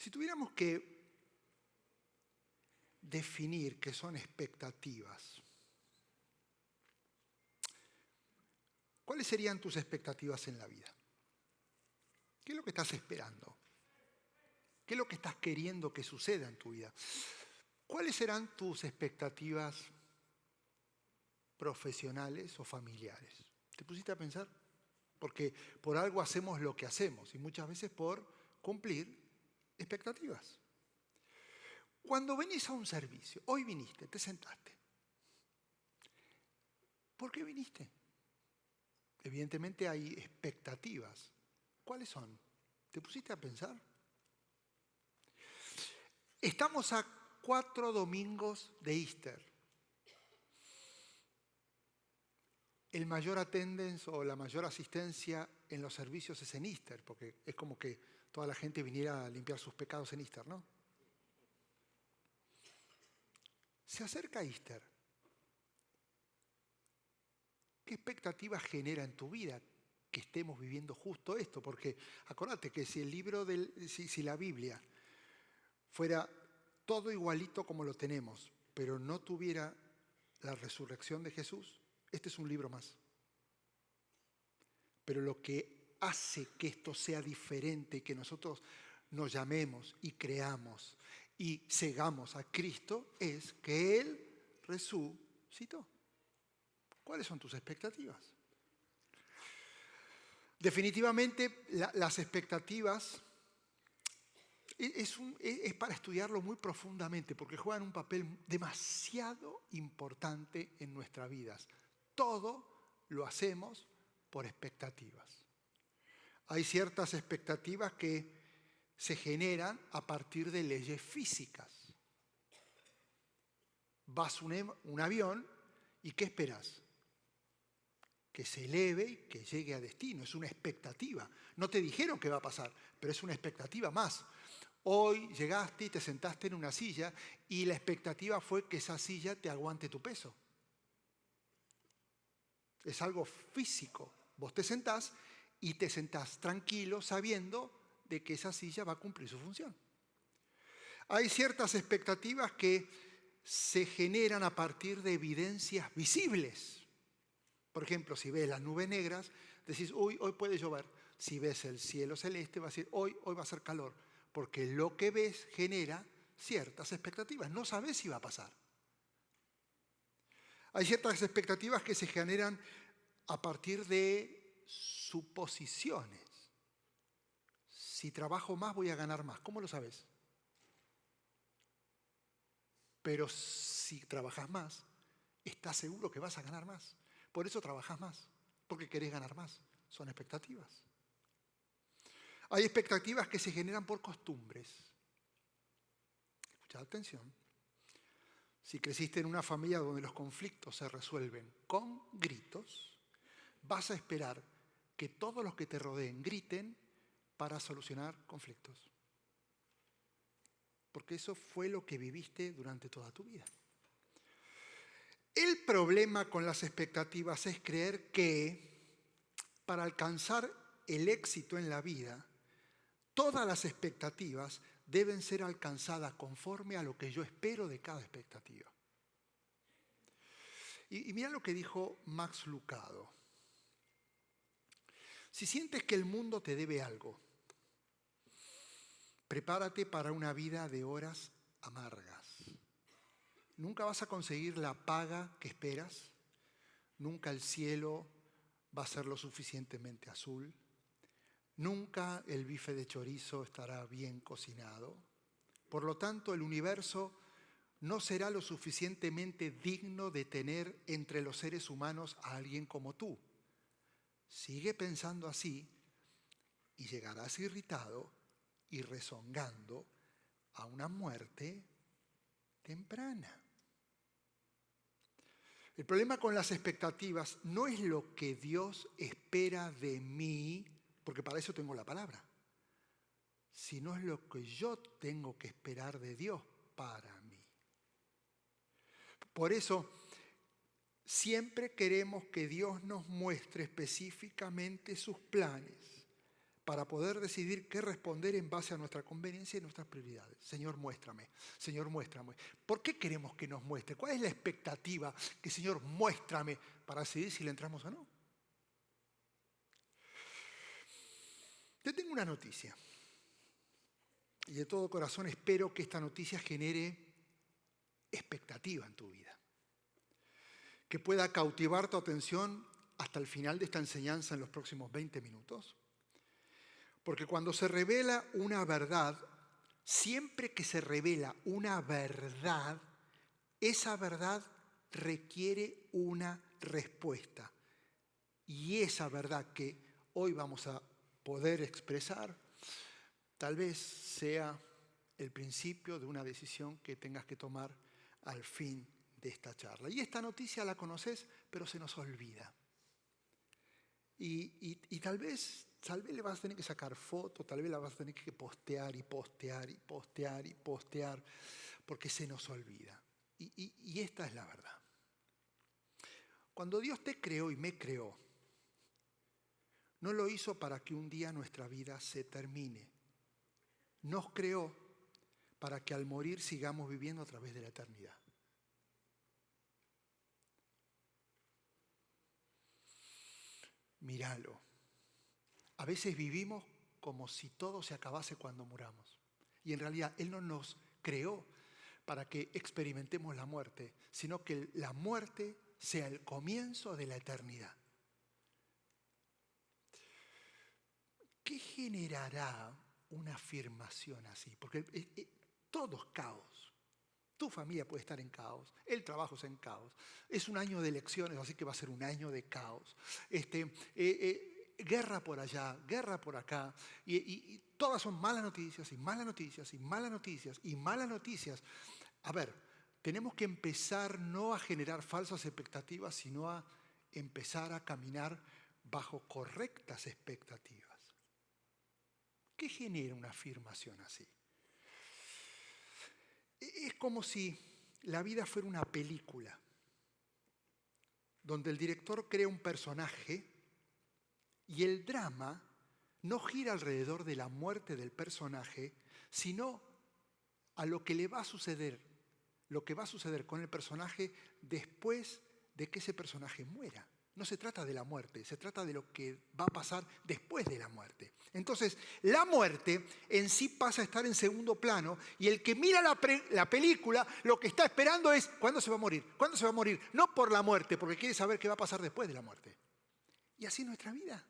Si tuviéramos que definir qué son expectativas, ¿cuáles serían tus expectativas en la vida? ¿Qué es lo que estás esperando? ¿Qué es lo que estás queriendo que suceda en tu vida? ¿Cuáles serán tus expectativas profesionales o familiares? ¿Te pusiste a pensar? Porque por algo hacemos lo que hacemos y muchas veces por cumplir expectativas. Cuando venís a un servicio, hoy viniste, te sentaste. ¿Por qué viniste? Evidentemente hay expectativas. ¿Cuáles son? ¿Te pusiste a pensar? Estamos a 4 domingos de Easter. El mayor attendance o la mayor asistencia en los servicios es en Easter, porque es como que toda la gente viniera a limpiar sus pecados en Easter, ¿no? Se acerca Easter. ¿Qué expectativas genera en tu vida que estemos viviendo justo esto? Porque acordate que si si la Biblia fuera todo igualito como lo tenemos, pero no tuviera la resurrección de Jesús, este es un libro más. Pero lo que hace que esto sea diferente y que nosotros nos llamemos y creamos y sigamos a Cristo es que Él resucitó. ¿Cuáles son tus expectativas? Definitivamente las expectativas es para estudiarlo muy profundamente porque juegan un papel demasiado importante en nuestras vidas. Todo lo hacemos por expectativas. Hay ciertas expectativas que se generan a partir de leyes físicas. Vas un avión y ¿qué esperas? Que se eleve y que llegue a destino. Es una expectativa. No te dijeron qué va a pasar, pero es una expectativa más. Hoy llegaste y te sentaste en una silla y la expectativa fue que esa silla te aguante tu peso. Es algo físico. Vos te sentás y te sentás tranquilo sabiendo de que esa silla va a cumplir su función. Hay ciertas expectativas que se generan a partir de evidencias visibles. Por ejemplo, si ves las nubes negras, decís, hoy puede llover. Si ves el cielo celeste, vas a decir, hoy va a ser calor. Porque lo que ves genera ciertas expectativas. No sabes si va a pasar. Hay ciertas expectativas que se generan a partir de suposiciones. Si trabajo más, voy a ganar más. ¿Cómo lo sabes? Pero si trabajas más, estás seguro que vas a ganar más. Por eso trabajas más, porque querés ganar más. Son expectativas. Hay expectativas que se generan por costumbres. Escuchad atención. Si creciste en una familia donde los conflictos se resuelven con gritos, vas a esperar que todos los que te rodeen griten para solucionar conflictos. Porque eso fue lo que viviste durante toda tu vida. El problema con las expectativas es creer que para alcanzar el éxito en la vida, todas las expectativas deben ser alcanzadas conforme a lo que yo espero de cada expectativa. Y mira lo que dijo Max Lucado. Si sientes que el mundo te debe algo, prepárate para una vida de horas amargas. Nunca vas a conseguir la paga que esperas. Nunca el cielo va a ser lo suficientemente azul. Nunca el bife de chorizo estará bien cocinado. Por lo tanto, el universo no será lo suficientemente digno de tener entre los seres humanos a alguien como tú. Sigue pensando así y llegarás irritado y rezongando a una muerte temprana. El problema con las expectativas no es lo que Dios espera de mí, porque para eso tengo la palabra, sino es lo que yo tengo que esperar de Dios para mí. Por eso, siempre queremos que Dios nos muestre específicamente sus planes, para poder decidir qué responder en base a nuestra conveniencia y nuestras prioridades. Señor, muéstrame. Señor, muéstrame. ¿Por qué queremos que nos muestre? ¿Cuál es la expectativa? Que Señor, muéstrame para decidir si le entramos o no. Yo tengo una noticia. Y de todo corazón espero que esta noticia genere expectativa en tu vida. Que pueda cautivar tu atención hasta el final de esta enseñanza en los próximos 20 minutos. Porque cuando se revela una verdad, siempre que se revela una verdad, esa verdad requiere una respuesta. Y esa verdad que hoy vamos a poder expresar, tal vez sea el principio de una decisión que tengas que tomar al fin de esta charla. Y esta noticia la conoces, pero se nos olvida. Y tal vez le vas a tener que sacar fotos, tal vez la vas a tener que postear y postear y postear y postear, porque se nos olvida. Y esta es la verdad. Cuando Dios te creó y me creó, no lo hizo para que un día nuestra vida se termine. Nos creó para que al morir sigamos viviendo a través de la eternidad. Míralo. A veces vivimos como si todo se acabase cuando muramos. Y en realidad Él no nos creó para que experimentemos la muerte, sino que la muerte sea el comienzo de la eternidad. ¿Qué generará una afirmación así? Porque todo es caos. Tu familia puede estar en caos, el trabajo es en caos. Es un año de elecciones, así que va a ser un año de caos. Guerra por allá, guerra por acá. Y todas son malas noticias y malas noticias y malas noticias y malas noticias. A ver, tenemos que empezar no a generar falsas expectativas, sino a empezar a caminar bajo correctas expectativas. ¿Qué genera una afirmación así? Es como si la vida fuera una película donde el director crea un personaje y el drama no gira alrededor de la muerte del personaje, sino a lo que le va a suceder, lo que va a suceder con el personaje después de que ese personaje muera. No se trata de la muerte, se trata de lo que va a pasar después de la muerte. Entonces, la muerte en sí pasa a estar en segundo plano y el que mira la película lo que está esperando es ¿cuándo se va a morir? ¿Cuándo se va a morir? No por la muerte, porque quiere saber qué va a pasar después de la muerte. Y así es nuestra vida.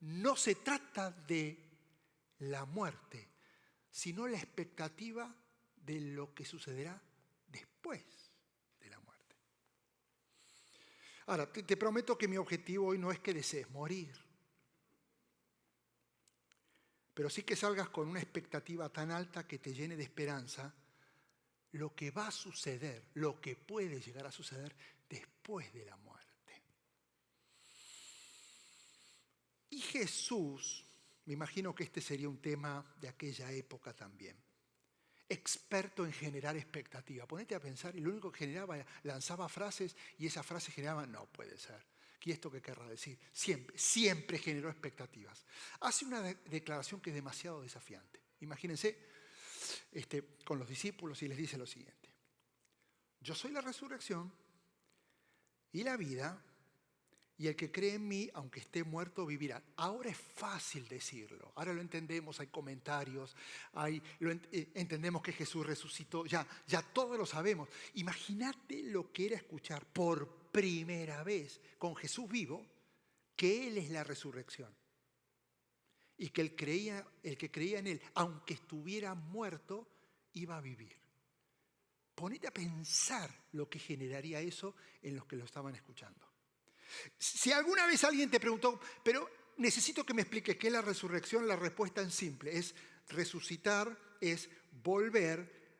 No se trata de la muerte, sino la expectativa de lo que sucederá después de la muerte. Ahora, te prometo que mi objetivo hoy no es que desees morir, pero sí que salgas con una expectativa tan alta que te llene de esperanza lo que va a suceder, lo que puede llegar a suceder después de la muerte. Y Jesús, me imagino que este sería un tema de aquella época también, experto en generar expectativa. Ponete a pensar, y lo único que generaba, lanzaba frases y esas frases generaban, no puede ser. ¿Y esto qué querrá decir? Siempre generó expectativas. Hace una declaración que es demasiado desafiante. Imagínense con los discípulos y les dice lo siguiente. Yo soy la resurrección y la vida, y el que cree en mí, aunque esté muerto, vivirá. Ahora es fácil decirlo. Ahora lo entendemos, hay comentarios, entendemos que Jesús resucitó, ya todos lo sabemos. Imagínate lo que era escuchar por primera vez con Jesús vivo que Él es la resurrección. Y que el que creía en Él, aunque estuviera muerto, iba a vivir. Ponete a pensar lo que generaría eso en los que lo estaban escuchando. Si alguna vez alguien te preguntó, pero necesito que me expliques qué es la resurrección, la respuesta es simple, es resucitar, es volver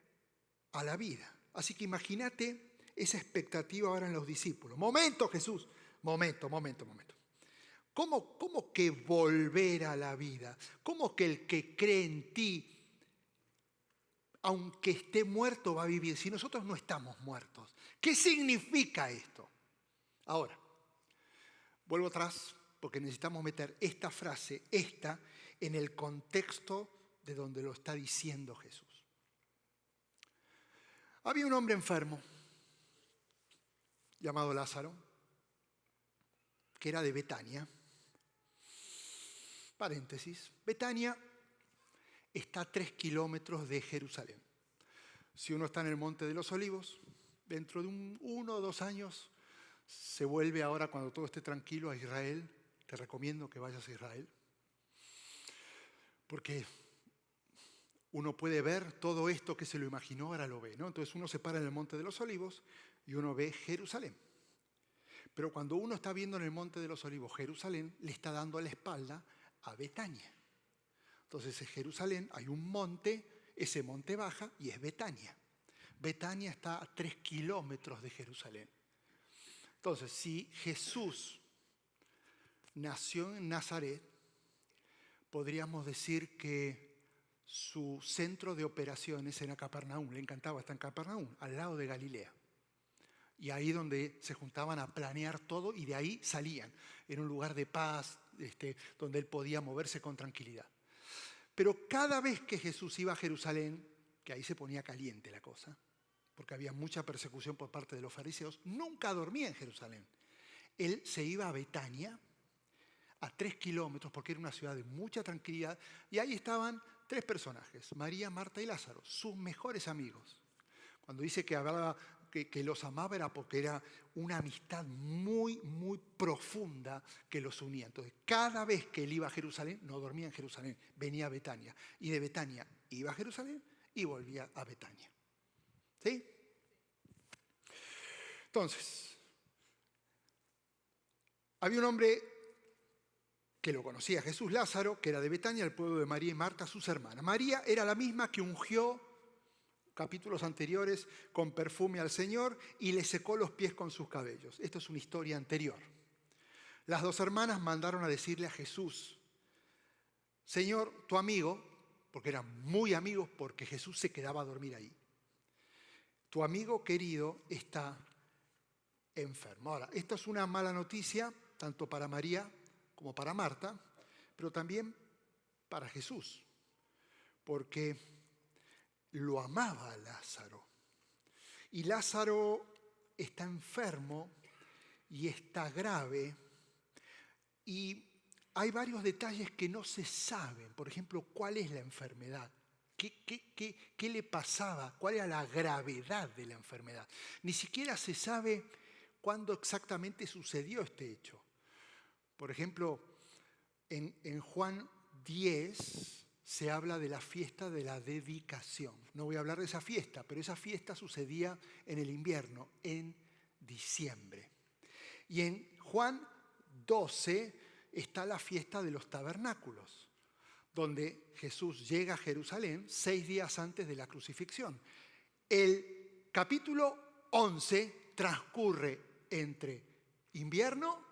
a la vida. Así que imagínate esa expectativa ahora en los discípulos. Momento, Jesús, momento. ¿Cómo que volver a la vida? ¿Cómo que el que cree en ti, aunque esté muerto, va a vivir? Si nosotros no estamos muertos. ¿Qué significa esto? Ahora, vuelvo atrás porque necesitamos meter esta frase, en el contexto de donde lo está diciendo Jesús. Había un hombre enfermo llamado Lázaro, que era de Betania. Paréntesis, Betania está a 3 kilómetros de Jerusalén. Si uno está en el Monte de los Olivos, dentro de 1 o 2 años, se vuelve ahora, cuando todo esté tranquilo, a Israel. Te recomiendo que vayas a Israel, porque uno puede ver todo esto que se lo imaginó, ahora lo ve, ¿no? Entonces uno se para en el Monte de los Olivos y uno ve Jerusalén. Pero cuando uno está viendo en el Monte de los Olivos Jerusalén, le está dando la espalda a Betania. Entonces en Jerusalén hay un monte, ese monte baja y es Betania. Betania está a 3 kilómetros de Jerusalén. Entonces, si Jesús nació en Nazaret, podríamos decir que su centro de operaciones era Capernaum. Le encantaba estar en Capernaum, al lado de Galilea. Y ahí donde se juntaban a planear todo y de ahí salían. Era un lugar de paz, donde él podía moverse con tranquilidad. Pero cada vez que Jesús iba a Jerusalén, que ahí se ponía caliente la cosa, porque había mucha persecución por parte de los fariseos, nunca dormía en Jerusalén. Él se iba a Betania, a 3 kilómetros, porque era una ciudad de mucha tranquilidad, y ahí estaban 3 personajes, María, Marta y Lázaro, sus mejores amigos. Cuando dice que hablaba que los amaba era porque era una amistad muy, muy profunda que los unía. Entonces, cada vez que él iba a Jerusalén, no dormía en Jerusalén, venía a Betania. Y de Betania iba a Jerusalén y volvía a Betania. ¿Sí? Entonces, había un hombre que lo conocía Jesús, Lázaro, que era de Betania, el pueblo de María y Marta, sus hermanas. María era la misma que ungió, capítulos anteriores, con perfume al Señor y le secó los pies con sus cabellos. Esto es una historia anterior. Las 2 hermanas mandaron a decirle a Jesús: Señor, tu amigo, porque eran muy amigos, porque Jesús se quedaba a dormir ahí, tu amigo querido está enfermo. Ahora, esto es una mala noticia, tanto para María como para Marta, pero también para Jesús, porque lo amaba a Lázaro. Y Lázaro está enfermo y está grave, y hay varios detalles que no se saben. Por ejemplo, ¿cuál es la enfermedad? ¿Qué le pasaba? ¿Cuál era la gravedad de la enfermedad? Ni siquiera se sabe cuándo exactamente sucedió este hecho. Por ejemplo, en Juan 10 se habla de la fiesta de la dedicación. No voy a hablar de esa fiesta, pero esa fiesta sucedía en el invierno, en diciembre. Y en Juan 12 está la fiesta de los tabernáculos, donde Jesús llega a Jerusalén 6 días antes de la crucifixión. El capítulo 11 transcurre entre invierno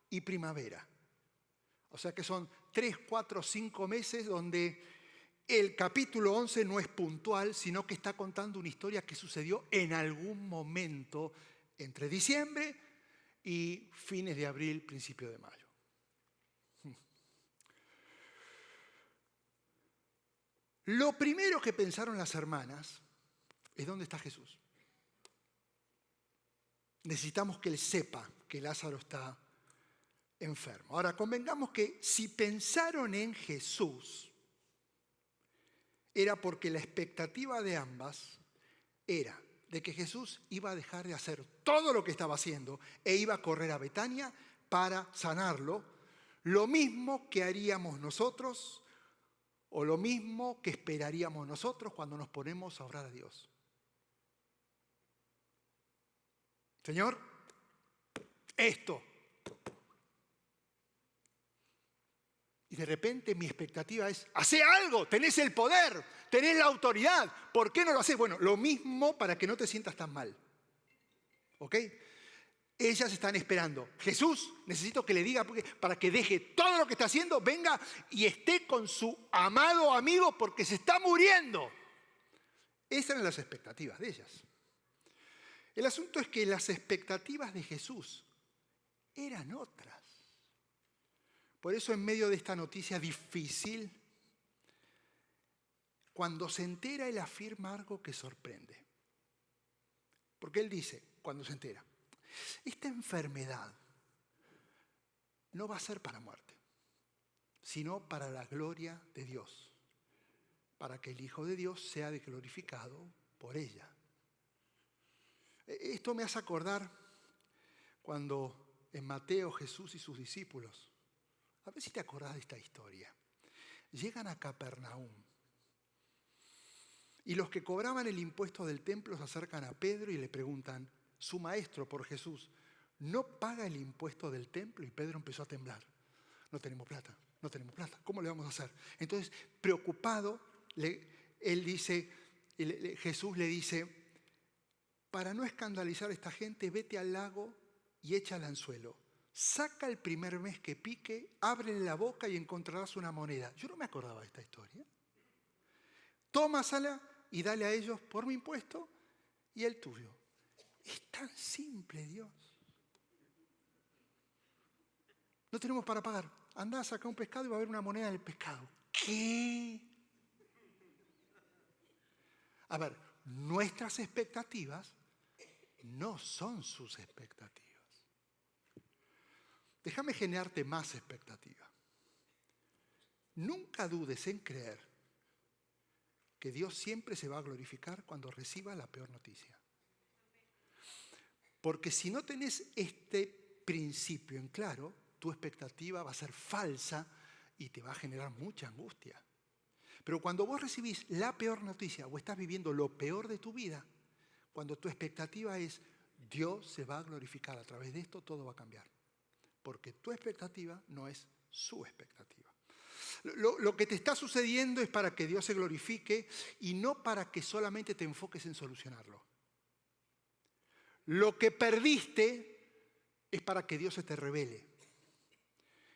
y primavera. O sea que son 3, 4, 5 meses donde el capítulo 11 no es puntual, sino que está contando una historia que sucedió en algún momento entre diciembre y fines de abril, principio de mayo. Lo primero que pensaron las hermanas es: ¿dónde está Jesús? Necesitamos que él sepa que Lázaro está enfermo. Ahora, convengamos que si pensaron en Jesús, era porque la expectativa de ambas era de que Jesús iba a dejar de hacer todo lo que estaba haciendo e iba a correr a Betania para sanarlo, lo mismo que haríamos nosotros o lo mismo que esperaríamos nosotros cuando nos ponemos a orar a Dios. Señor, esto. Y de repente mi expectativa es: hacé algo, tenés el poder, tenés la autoridad, ¿por qué no lo hacés? Bueno, lo mismo para que no te sientas tan mal. ¿Ok? Ellas están esperando: Jesús, necesito que le diga para que deje todo lo que está haciendo, venga y esté con su amado amigo porque se está muriendo. Esas eran las expectativas de ellas. El asunto es que las expectativas de Jesús eran otras. Por eso en medio de esta noticia difícil, cuando se entera, él afirma algo que sorprende. Porque él dice, cuando se entera, esta enfermedad no va a ser para muerte, sino para la gloria de Dios, para que el Hijo de Dios sea glorificado por ella. Esto me hace acordar cuando en Mateo Jesús y sus discípulos, a ver si te acordás de esta historia, llegan a Capernaum y los que cobraban el impuesto del templo se acercan a Pedro y le preguntan, su maestro por Jesús, ¿no paga el impuesto del templo? Y Pedro empezó a temblar. No tenemos plata, no tenemos plata. ¿Cómo le vamos a hacer? Entonces, preocupado, Jesús le dice, para no escandalizar a esta gente, vete al lago y echa el anzuelo. Saca el primer mes que pique, ábrele la boca y encontrarás una moneda. Yo no me acordaba de esta historia. Tómasela y dale a ellos por mi impuesto y el tuyo. Es tan simple, Dios. No tenemos para pagar. Andá a sacar un pescado y va a haber una moneda en el pescado. ¿Qué? A ver, nuestras expectativas no son sus expectativas. Déjame generarte más expectativa. Nunca dudes en creer que Dios siempre se va a glorificar cuando reciba la peor noticia. Porque si no tenés este principio en claro, tu expectativa va a ser falsa y te va a generar mucha angustia. Pero cuando vos recibís la peor noticia o estás viviendo lo peor de tu vida, cuando tu expectativa es Dios se va a glorificar a través de esto, todo va a cambiar. Porque tu expectativa no es su expectativa. Lo que te está sucediendo es para que Dios se glorifique y no para que solamente te enfoques en solucionarlo. Lo que perdiste es para que Dios se te revele.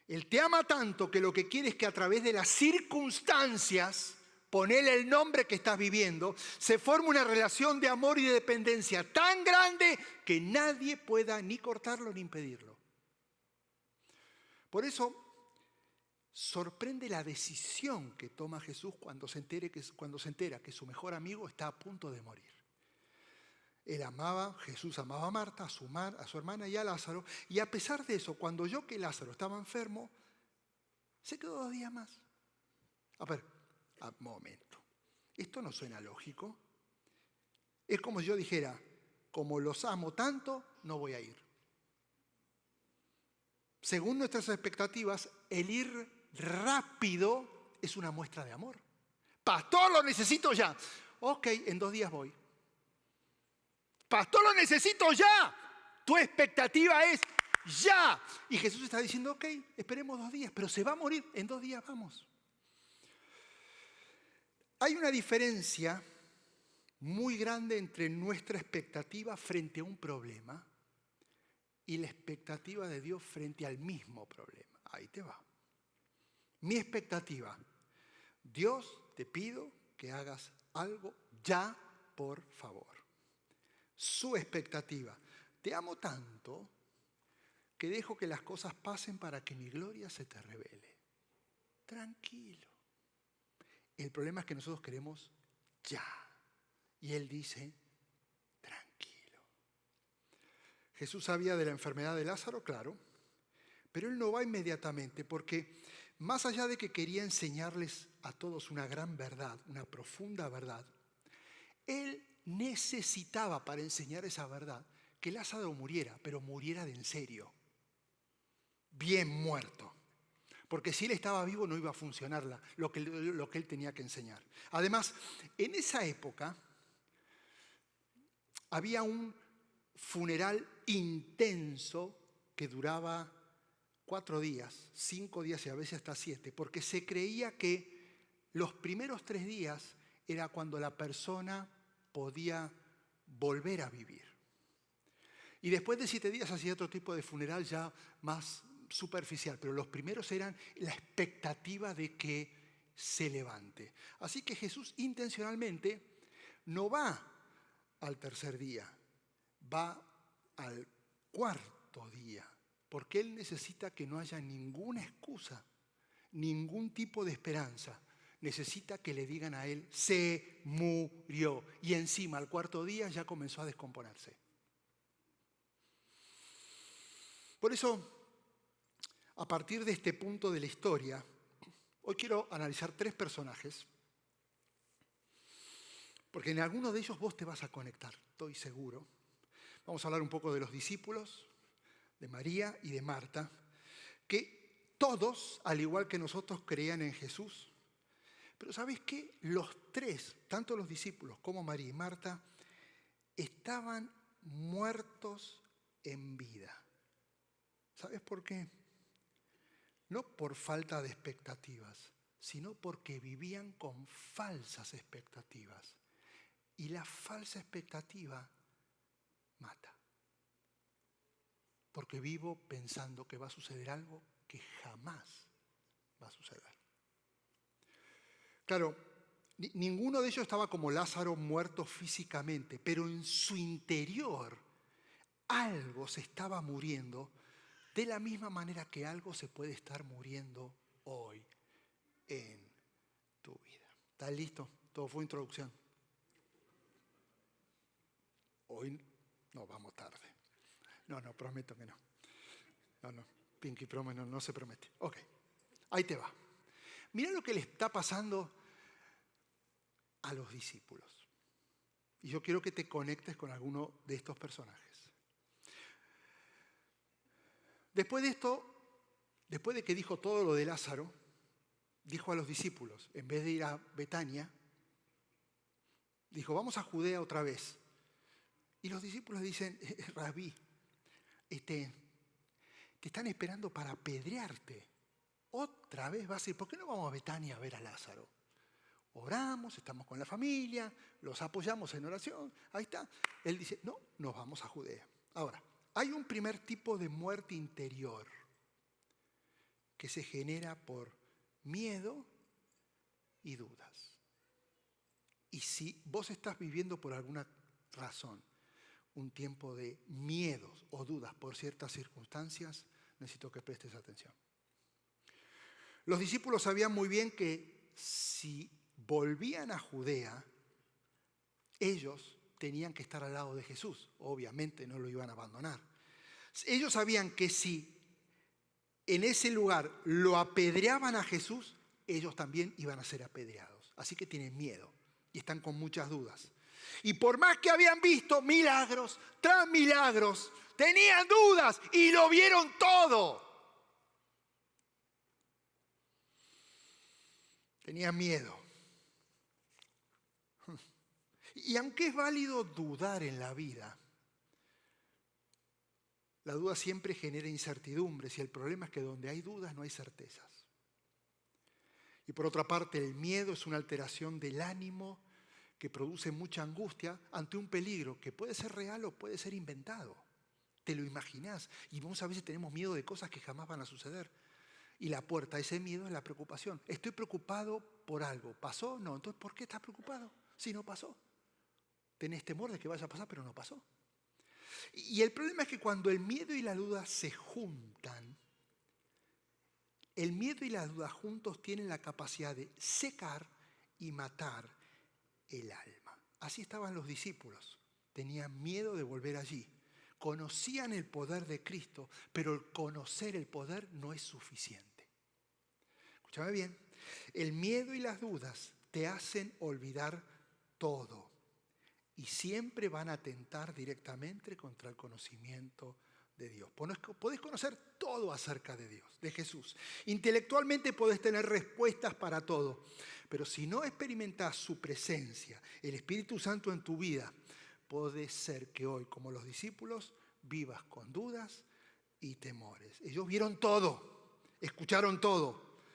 Él te ama tanto que lo que quiere es que a través de las circunstancias, ponele el nombre que estás viviendo, se forme una relación de amor y de dependencia tan grande que nadie pueda ni cortarlo ni impedirlo. Por eso sorprende la decisión que toma Jesús cuando se entera que su mejor amigo está a punto de morir. Jesús amaba a Marta, a su hermana y a Lázaro, y a pesar de eso, cuando oyó que Lázaro estaba enfermo, se quedó 2 días más. A ver, un momento, esto no suena lógico. Es como si yo dijera, como los amo tanto, no voy a ir. Según nuestras expectativas, el ir rápido es una muestra de amor. Pastor, lo necesito ya. Ok, en 2 días voy. Pastor, lo necesito ya. Tu expectativa es ya. Y Jesús está diciendo, ok, esperemos 2 días, pero se va a morir, en 2 días vamos. Hay una diferencia muy grande entre nuestra expectativa frente a un problema y la expectativa de Dios frente al mismo problema. Ahí te va. Mi expectativa, Dios, te pido que hagas algo ya, por favor. Su expectativa, te amo tanto que dejo que las cosas pasen para que mi gloria se te revele. Tranquilo. El problema es que nosotros queremos ya. Y Él dice, tranquilo. Jesús sabía de la enfermedad de Lázaro, claro, pero Él no va inmediatamente porque más allá de que quería enseñarles a todos una gran verdad, una profunda verdad, Él necesitaba para enseñar esa verdad que Lázaro muriera, pero muriera de en serio, bien muerto. Porque si él estaba vivo no iba a funcionar lo que él tenía que enseñar. Además, en esa época había un funeral intenso que duraba 4 días, 5 días y a veces hasta 7, porque se creía que los primeros 3 días era cuando la persona podía volver a vivir. Y después de 7 días hacía otro tipo de funeral ya más superficial, pero los primeros eran la expectativa de que se levante. Así que Jesús intencionalmente no va al 3er día, va al 4.º día. Porque Él necesita que no haya ninguna excusa, ningún tipo de esperanza. Necesita que le digan a Él, se murió. Y encima, al cuarto día, ya comenzó a descomponerse. Por eso, a partir de este punto de la historia, hoy quiero analizar 3 personajes, porque en alguno de ellos vos te vas a conectar, estoy seguro. Vamos a hablar un poco de los discípulos, de María y de Marta, que todos, al igual que nosotros, creían en Jesús. Pero ¿sabes qué? Los 3, tanto los discípulos como María y Marta, estaban muertos en vida. ¿Sabes por qué? No por falta de expectativas, sino porque vivían con falsas expectativas. Y la falsa expectativa mata. Porque vivo pensando que va a suceder algo que jamás va a suceder. Claro, ninguno de ellos estaba como Lázaro muerto físicamente, pero en su interior algo se estaba muriendo de la misma manera que algo se puede estar muriendo hoy en tu vida. ¿Estás listo? Todo fue introducción. Hoy no vamos tarde. No, prometo que no. No, Pinky Promise no se promete. Ok, ahí te va. Mira lo que le está pasando a los discípulos. Y yo quiero que te conectes con alguno de estos personajes. Después de esto, después de que dijo todo lo de Lázaro, dijo a los discípulos, en vez de ir a Betania, dijo, vamos a Judea otra vez. Y los discípulos dicen, Rabí, te están esperando para apedrearte. Otra vez vas a ir, ¿por qué no vamos a Betania a ver a Lázaro? Oramos, estamos con la familia, los apoyamos en oración, ahí está. Él dice, no, nos vamos a Judea. Ahora, hay un primer tipo de muerte interior que se genera por miedo y dudas. Y si vos estás viviendo por alguna razón un tiempo de miedos o dudas por ciertas circunstancias, necesito que prestes atención. Los discípulos sabían muy bien que si volvían a Judea, ellos tenían que estar al lado de Jesús. Obviamente no lo iban a abandonar. Ellos sabían que si en ese lugar lo apedreaban a Jesús, ellos también iban a ser apedreados. Así que tienen miedo y están con muchas dudas. Y por más que habían visto milagros tras milagros, tenían dudas y lo vieron todo. Tenían miedo. Y aunque es válido dudar en la vida, la duda siempre genera incertidumbres y el problema es que donde hay dudas no hay certezas. Y por otra parte, el miedo es una alteración del ánimo que produce mucha angustia ante un peligro que puede ser real o puede ser inventado. Te lo imaginás. Y vos a veces tenemos miedo de cosas que jamás van a suceder. Y la puerta a ese miedo es la preocupación. Estoy preocupado por algo. ¿Pasó? No. Entonces, ¿por qué estás preocupado si no pasó? Tenés temor de que vaya a pasar, pero no pasó. Y el problema es que cuando el miedo y la duda se juntan, el miedo y la duda juntos tienen la capacidad de secar y matar el alma. Así estaban los discípulos. Tenían miedo de volver allí. Conocían el poder de Cristo, pero el conocer el poder no es suficiente. Escúchame bien. El miedo y las dudas te hacen olvidar todo. Y siempre van a atentar directamente contra el conocimiento de Dios. Podés conocer todo acerca de Dios, de Jesús. Intelectualmente podés tener respuestas para todo. Pero si no experimentás su presencia, el Espíritu Santo en tu vida, puede ser que hoy, como los discípulos, vivas con dudas y temores. Ellos vieron todo, escucharon todo.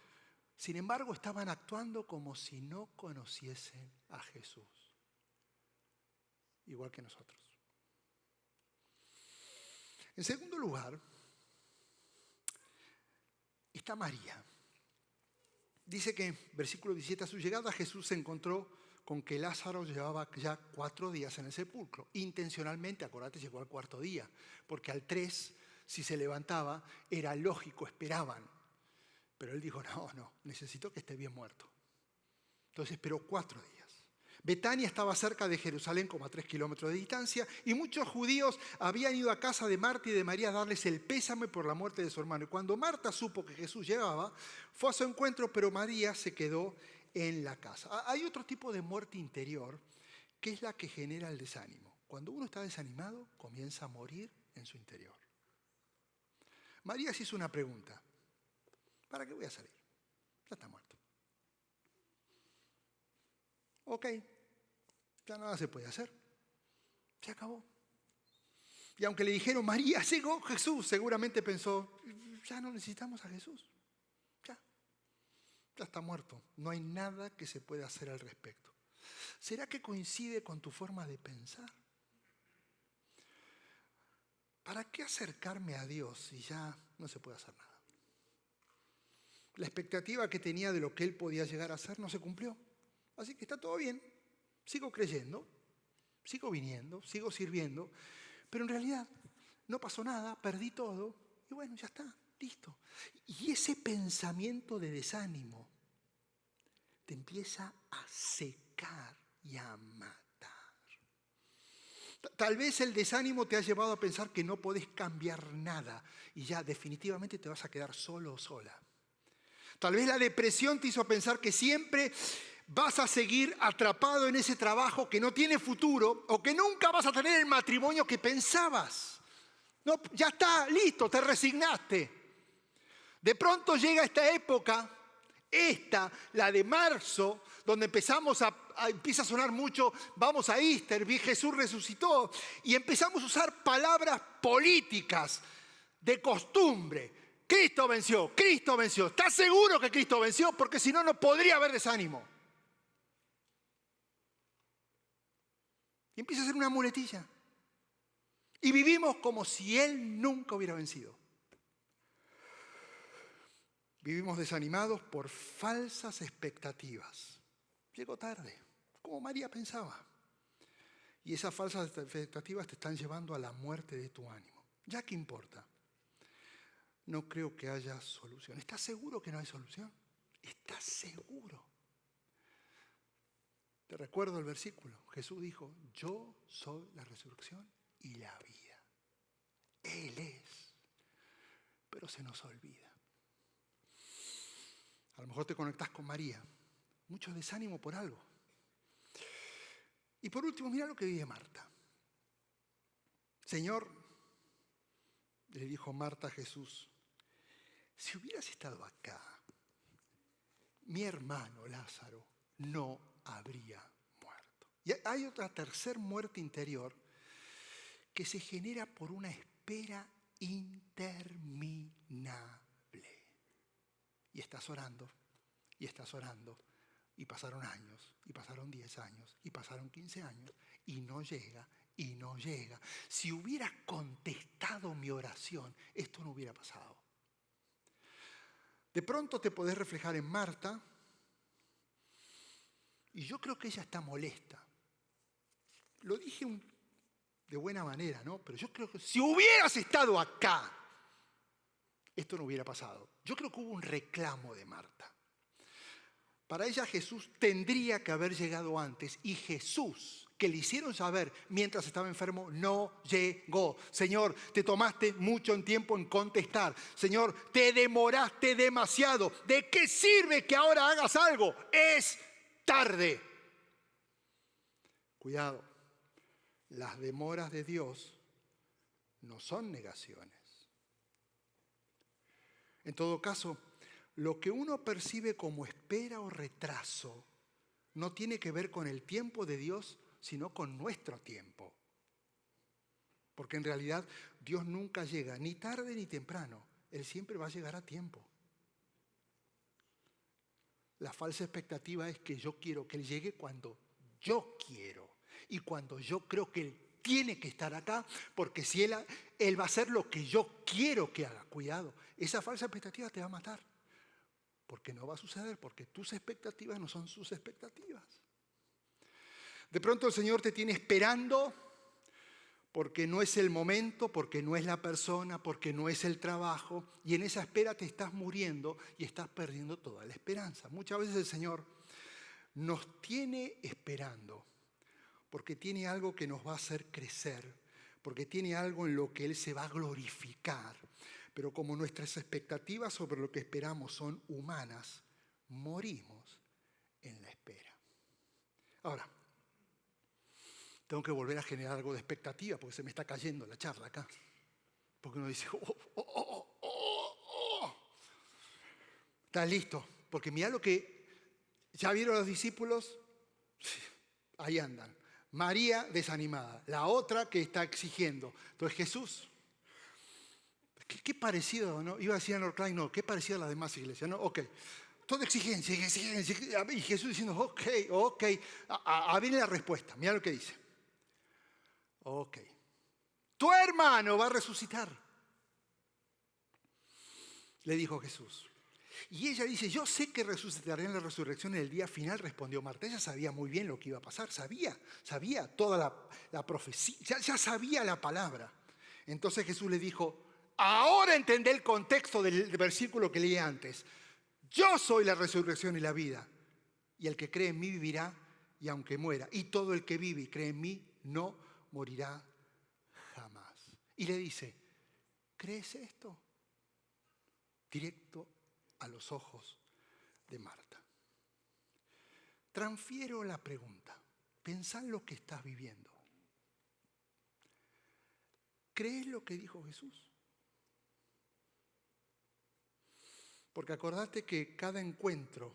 Sin embargo, estaban actuando como si no conociesen a Jesús. Igual que nosotros. En segundo lugar, está María. Dice que, versículo 17, a su llegada Jesús se encontró con que Lázaro llevaba ya 4 días en el sepulcro. Intencionalmente, acordate, llegó al 4.º día, porque al 3 si se levantaba, era lógico, esperaban. Pero él dijo, no, necesito que esté bien muerto. Entonces esperó 4 días. Betania estaba cerca de Jerusalén, como a 3 kilómetros de distancia, y muchos judíos habían ido a casa de Marta y de María a darles el pésame por la muerte de su hermano. Y cuando Marta supo que Jesús llegaba, fue a su encuentro, pero María se quedó en la casa. Hay otro tipo de muerte interior, que es la que genera el desánimo. Cuando uno está desanimado, comienza a morir en su interior. María se hizo una pregunta. ¿Para qué voy a salir? Ya está muerto. Ok, ya nada se puede hacer. Se acabó. Y aunque le dijeron, María, llegó Jesús, seguramente pensó, ya no necesitamos a Jesús. Ya está muerto. No hay nada que se pueda hacer al respecto. ¿Será que coincide con tu forma de pensar? ¿Para qué acercarme a Dios si ya no se puede hacer nada? La expectativa que tenía de lo que Él podía llegar a hacer no se cumplió. Así que está todo bien. Sigo creyendo, sigo viniendo, sigo sirviendo, pero en realidad no pasó nada, perdí todo y bueno, ya está, listo. Y ese pensamiento de desánimo te empieza a secar y a matar. Tal vez el desánimo te ha llevado a pensar que no podés cambiar nada y ya definitivamente te vas a quedar solo o sola. Tal vez la depresión te hizo pensar que siempre vas a seguir atrapado en ese trabajo que no tiene futuro o que nunca vas a tener el matrimonio que pensabas. No, ya está, listo, te resignaste. De pronto llega esta época, la de marzo, donde empieza a sonar mucho, vamos a Easter, Jesús resucitó, y empezamos a usar palabras políticas de costumbre. Cristo venció, Cristo venció. ¿Estás seguro que Cristo venció? Porque si no, no podría haber desánimo. Y empieza a ser una muletilla. Y vivimos como si Él nunca hubiera vencido. Vivimos desanimados por falsas expectativas. Llegó tarde, como María pensaba. Y esas falsas expectativas te están llevando a la muerte de tu ánimo. ¿Ya qué importa? No creo que haya solución. ¿Estás seguro que no hay solución? ¿Estás seguro? Te recuerdo el versículo. Jesús dijo, yo soy la resurrección y la vida. Él es. Pero se nos olvida. A lo mejor te conectás con María. Mucho desánimo por algo. Y por último, mira lo que dice Marta. Señor, le dijo Marta a Jesús, si hubieras estado acá, mi hermano Lázaro no habría muerto. Y hay otra tercera muerte interior que se genera por una espera interminable. Y estás orando, y pasaron años, y pasaron 10 años, y pasaron 15 años, y no llega, y no llega. Si hubieras contestado mi oración, esto no hubiera pasado. De pronto te podés reflejar en Marta, y yo creo que ella está molesta. Lo dije de buena manera, ¿no? Pero yo creo que si hubieras estado acá, esto no hubiera pasado. Yo creo que hubo un reclamo de Marta. Para ella Jesús tendría que haber llegado antes, y Jesús, que le hicieron saber mientras estaba enfermo, no llegó. Señor, te tomaste mucho tiempo en contestar. Señor, te demoraste demasiado. ¿De qué sirve que ahora hagas algo? Es tarde. Cuidado, las demoras de Dios no son negaciones. En todo caso, lo que uno percibe como espera o retraso no tiene que ver con el tiempo de Dios, sino con nuestro tiempo. Porque en realidad Dios nunca llega ni tarde ni temprano. Él siempre va a llegar a tiempo. La falsa expectativa es que yo quiero que Él llegue cuando yo quiero. Y cuando yo creo que Él tiene que estar acá, porque si Él va a hacer lo que yo quiero que haga. Cuidado, esa falsa expectativa te va a matar. Porque no va a suceder, porque tus expectativas no son sus expectativas. De pronto el Señor te tiene esperando porque no es el momento, porque no es la persona, porque no es el trabajo, y en esa espera te estás muriendo y estás perdiendo toda la esperanza. Muchas veces el Señor nos tiene esperando porque tiene algo que nos va a hacer crecer, porque tiene algo en lo que Él se va a glorificar. Pero como nuestras expectativas sobre lo que esperamos son humanas, morimos en la espera. Ahora, tengo que volver a generar algo de expectativa porque se me está cayendo la charla acá. Porque uno dice, ¿estás listo? Porque mirá lo que ya vieron los discípulos, ahí andan. María desanimada, la otra que está exigiendo. Entonces Jesús, qué parecido, ¿no? Iba a decir a Norcline, no, qué parecido a las demás iglesias, ¿no? Ok, toda exigencia. Y Jesús diciendo, ok, viene la respuesta, mira lo que dice. Ok, tu hermano va a resucitar, le dijo Jesús. Y ella dice, yo sé que resucitaré en la resurrección en el día final, respondió Marta. Ella sabía muy bien lo que iba a pasar, sabía toda la profecía, ya sabía la palabra. Entonces Jesús le dijo, ahora entendé el contexto del versículo que leí antes. Yo soy la resurrección y la vida, y el que cree en mí vivirá, y aunque muera, y todo el que vive y cree en mí no morirá jamás. Y le dice, ¿crees esto? Directo a los ojos de Marta. Transfiero la pregunta. Pensá en lo que estás viviendo. ¿Crees lo que dijo Jesús? Porque acordate que cada encuentro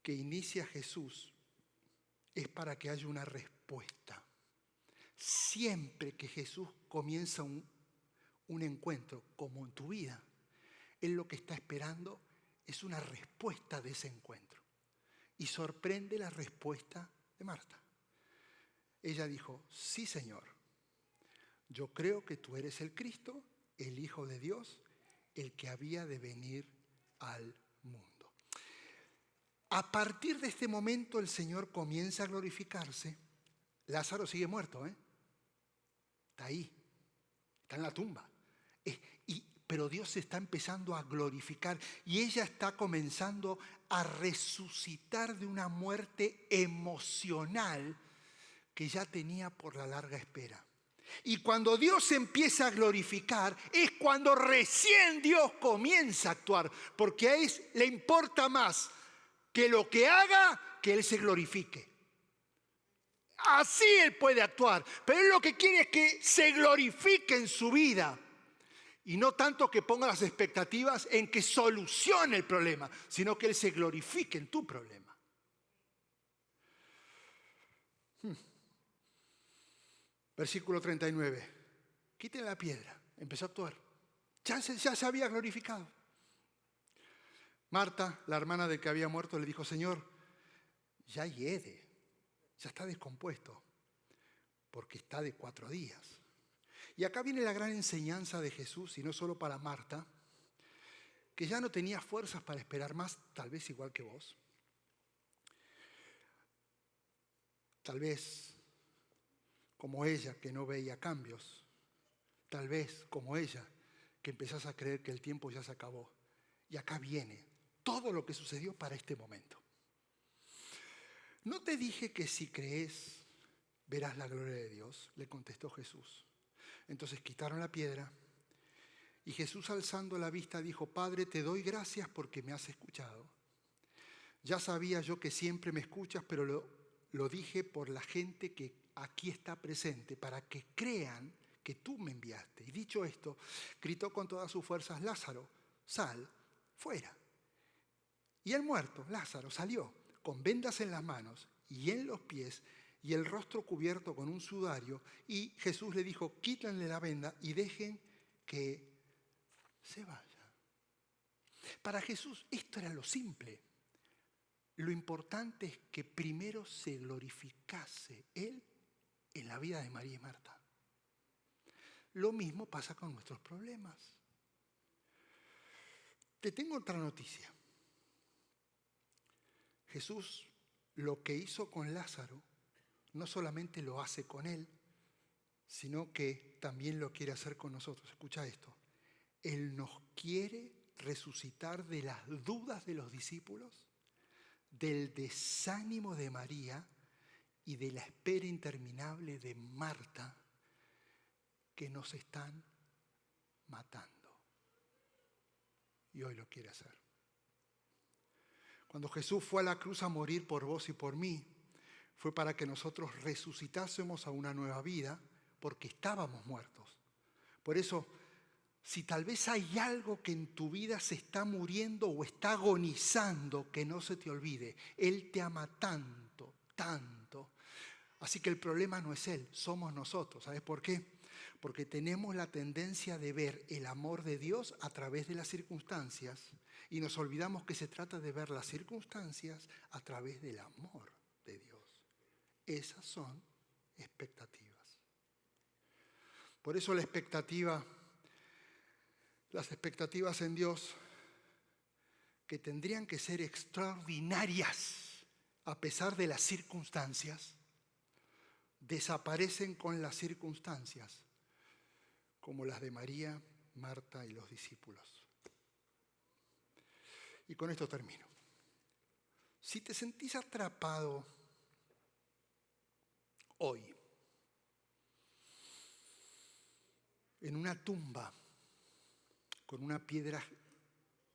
que inicia Jesús es para que haya una respuesta. Siempre que Jesús comienza un encuentro, como en tu vida, Él lo que está esperando es una respuesta de ese encuentro. Y sorprende la respuesta de Marta. Ella dijo, sí, Señor, yo creo que tú eres el Cristo, el Hijo de Dios, el que había de venir al mundo. A partir de este momento el Señor comienza a glorificarse. Lázaro sigue muerto, está ahí, está en la tumba. Pero Dios se está empezando a glorificar y ella está comenzando a resucitar de una muerte emocional que ya tenía por la larga espera. Y cuando Dios se empieza a glorificar es cuando recién Dios comienza a actuar, porque a Él le importa más que lo que haga, que Él se glorifique. Así Él puede actuar, pero Él lo que quiere es que se glorifique en su vida. Y no tanto que ponga las expectativas en que solucione el problema, sino que Él se glorifique en tu problema. Versículo 39. Quiten la piedra. Empezó a actuar. Ya se había glorificado. Marta, la hermana del que había muerto, le dijo, Señor, ya hiede, ya está descompuesto, porque está de 4 días. Y acá viene la gran enseñanza de Jesús, y no solo para Marta, que ya no tenía fuerzas para esperar más, tal vez igual que vos. Tal vez como ella, que no veía cambios. Tal vez como ella, que empezás a creer que el tiempo ya se acabó. Y acá viene todo lo que sucedió para este momento. ¿No te dije que si crees verás la gloria de Dios? Le contestó Jesús. Entonces quitaron la piedra y Jesús, alzando la vista, dijo, Padre, te doy gracias porque me has escuchado. Ya sabía yo que siempre me escuchas, pero lo dije por la gente que aquí está presente, para que crean que tú me enviaste. Y dicho esto, gritó con todas sus fuerzas, Lázaro, sal fuera. Y el muerto, Lázaro, salió con vendas en las manos y en los pies y el rostro cubierto con un sudario. Y Jesús le dijo, quítenle la venda y dejen que se vaya. Para Jesús esto era lo simple. Lo importante es que primero se glorificase Él en la vida de María y Marta. Lo mismo pasa con nuestros problemas. Te tengo otra noticia. Jesús lo que hizo con Lázaro no solamente lo hace con él, sino que también lo quiere hacer con nosotros. Escucha esto. Él nos quiere resucitar de las dudas de los discípulos, del desánimo de María y de la espera interminable de Marta, que nos están matando. Y hoy lo quiere hacer. Cuando Jesús fue a la cruz a morir por vos y por mí, fue para que nosotros resucitásemos a una nueva vida, porque estábamos muertos. Por eso, si tal vez hay algo que en tu vida se está muriendo o está agonizando, que no se te olvide, Él te ama tanto, tanto. Así que el problema no es Él, somos nosotros. ¿Sabes por qué? Porque tenemos la tendencia de ver el amor de Dios a través de las circunstancias y nos olvidamos que se trata de ver las circunstancias a través del amor de Dios. Esas son expectativas. Por eso las expectativas en Dios, que tendrían que ser extraordinarias a pesar de las circunstancias, desaparecen con las circunstancias, como las de María, Marta y los discípulos. Y con esto termino. Si te sentís atrapado hoy en una tumba con una piedra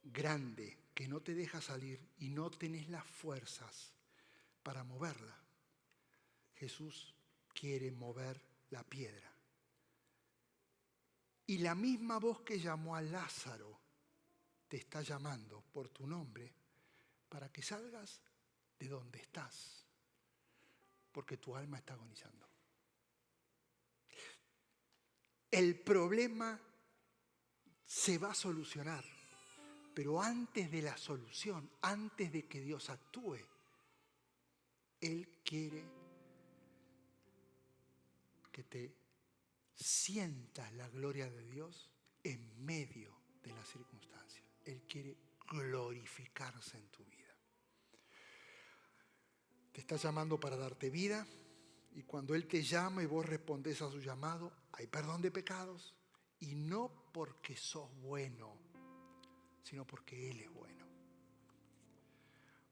grande que no te deja salir y no tenés las fuerzas para moverla, Jesús quiere mover la piedra. Y la misma voz que llamó a Lázaro te está llamando por tu nombre para que salgas de donde estás, porque tu alma está agonizando. El problema se va a solucionar, pero antes de la solución, antes de que Dios actúe, Él quiere que te sientas la gloria de Dios en medio de las circunstancias. Él quiere glorificarse en tu vida. Te está llamando para darte vida, y cuando Él te llama y vos respondés a su llamado, hay perdón de pecados, y no porque sos bueno, sino porque Él es bueno.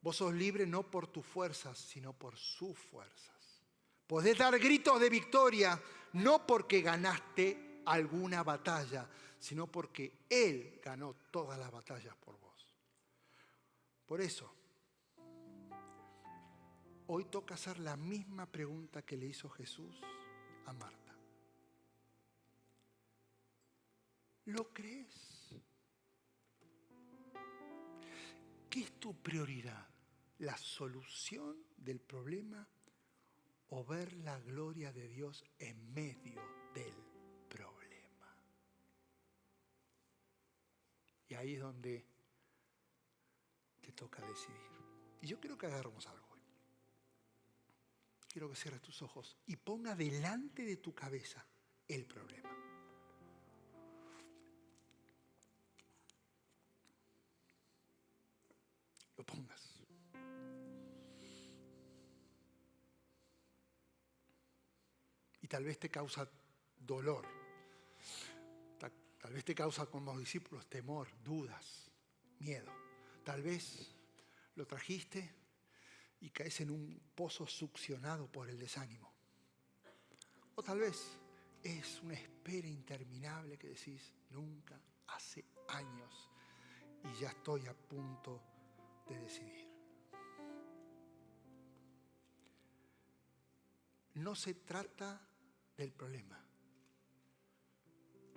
Vos sos libre no por tus fuerzas, sino por sus fuerzas. Podés dar gritos de victoria, no porque ganaste alguna batalla, sino porque Él ganó todas las batallas por vos. Por eso, hoy toca hacer la misma pregunta que le hizo Jesús a Marta. ¿Lo crees? ¿Qué es tu prioridad? ¿La solución del problema o ver la gloria de Dios en medio del problema? Y ahí es donde te toca decidir. Y yo quiero que agarremos algo hoy. Quiero que cierres tus ojos y ponga delante de tu cabeza el problema. Lo pongas. Y tal vez te causa dolor. Tal vez te causa, como los discípulos, temor, dudas, miedo. Tal vez lo trajiste y caes en un pozo succionado por el desánimo. O tal vez es una espera interminable que decís, nunca, hace años, y ya estoy a punto de decidir. No se trata del problema.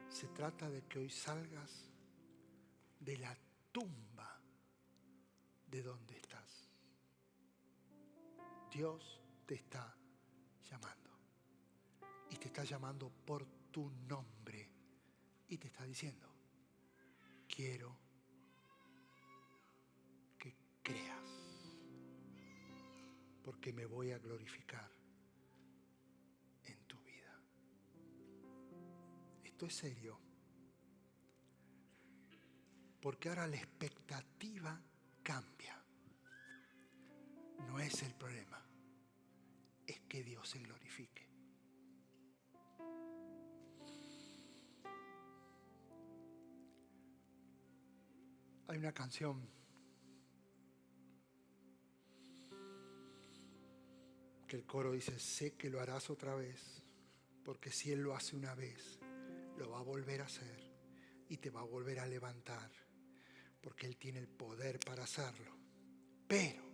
Se trata de que hoy salgas de la tumba de donde estás. Dios te está llamando. Y te está llamando por tu nombre. Y te está diciendo, quiero que creas. Porque me voy a glorificar en tu vida. Esto es serio. Porque ahora la expectativa cambia. No es el problema. Es que Dios se glorifique. Hay una canción que el coro dice: sé que lo harás otra vez, porque si Él lo hace una vez, lo va a volver a hacer y te va a volver a levantar, porque Él tiene el poder para hacerlo. Pero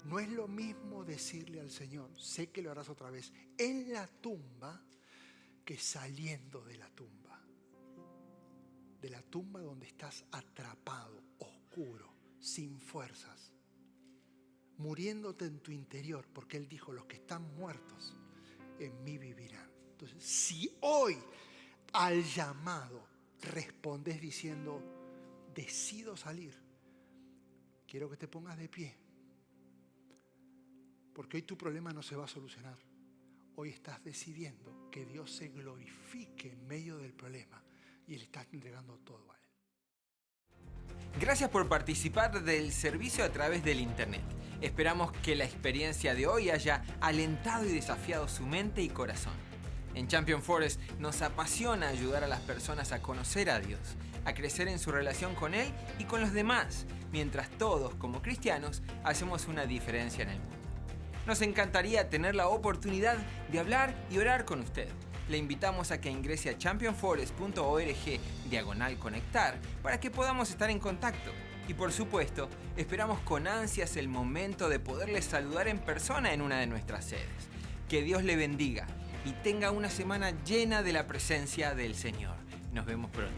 no es lo mismo decirle al Señor: sé que lo harás otra vez en la tumba, que saliendo de la tumba. De la tumba donde estás atrapado, oscuro, sin fuerzas, muriéndote en tu interior, porque Él dijo: los que están muertos en mí vivirán. Entonces, si hoy al llamado respondes diciendo: decido salir, quiero que te pongas de pie, porque hoy tu problema no se va a solucionar. Hoy estás decidiendo que Dios se glorifique en medio del problema y le estás entregando todo a Él. Gracias por participar del servicio a través del internet. Esperamos que la experiencia de hoy haya alentado y desafiado su mente y corazón. En Champion Forest nos apasiona ayudar a las personas a conocer a Dios, a crecer en su relación con Él y con los demás, mientras todos, como cristianos, hacemos una diferencia en el mundo. Nos encantaría tener la oportunidad de hablar y orar con usted. Le invitamos a que ingrese a championforest.org/conectar para que podamos estar en contacto. Y por supuesto, esperamos con ansias el momento de poderle saludar en persona en una de nuestras sedes. Que Dios le bendiga y tenga una semana llena de la presencia del Señor. Nos vemos pronto.